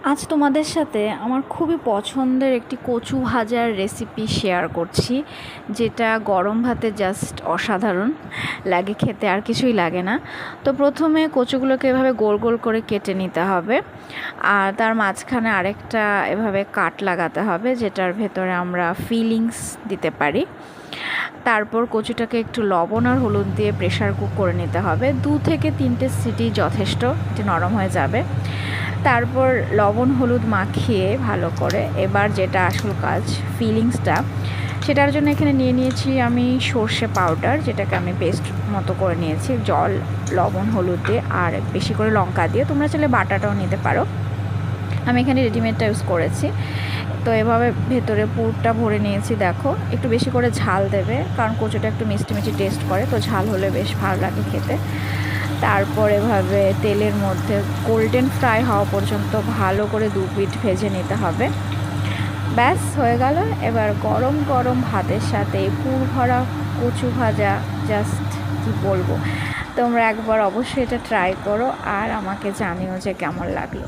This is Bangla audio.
আজ তোমাদের সাথে আমার খুবই পছন্দের একটি কচু ভাজার রেসিপি শেয়ার করছি, যেটা গরম ভাতে জাস্ট অসাধারণ লাগে খেতে, আর কিছুই লাগে না। তো প্রথমে কচুগুলোকে এভাবে গোল গোল করে কেটে নিতে হবে, আর তার মাঝখানে আরেকটা এভাবে কাট লাগাতে হবে, যেটার ভেতরে আমরা ফিলিংস দিতে পারি। তারপর কচুটাকে একটু লবণ আর হলুদ দিয়ে প্রেশার কুক করে নিতে হবে, 2 থেকে 3টে সিটি যথেষ্ট, এটি নরম হয়ে যাবে। তারপর লবণ হলুদ মাখিয়ে ভালো করে এবার যেটা আসল কাজ, ফিলিংসটা, সেটার জন্য এখানে নিয়ে নিয়েছি আমি সর্ষে পাউডার, যেটাকে আমি পেস্ট মতো করে নিয়েছি জল, লবণ, হলুদ দিয়ে আর বেশি করে লঙ্কা দিয়ে। তোমরা চাইলে বাটাটাও নিতে পারো, আমি এখানে রেডিমেডটা ইউজ করেছি। তো এভাবে ভেতরে পুরটা ভরে নিয়েছি। দেখো, একটু বেশি করে ঝাল দেবে, কারণ কচুটা একটু মিষ্টি মিষ্টি টেস্ট করে, তো ঝাল হলে বেশ ভালো লাগে খেতে। তারপর এভাবে তেলের মধ্যে গোল্ডেন ফ্রাই হওয়া পর্যন্ত ভালো করে 2 পিঠ ভেজে নিতে হবে। ব্যাস হয়ে গেল। এবার গরম গরম ভাতের সাথে পুর ভরা কচু ভাজা, জাস্ট কি বলবো। তোমরা একবার অবশ্যই এটা ট্রাই করো আর আমাকে জানিও যে কেমন লাগলো।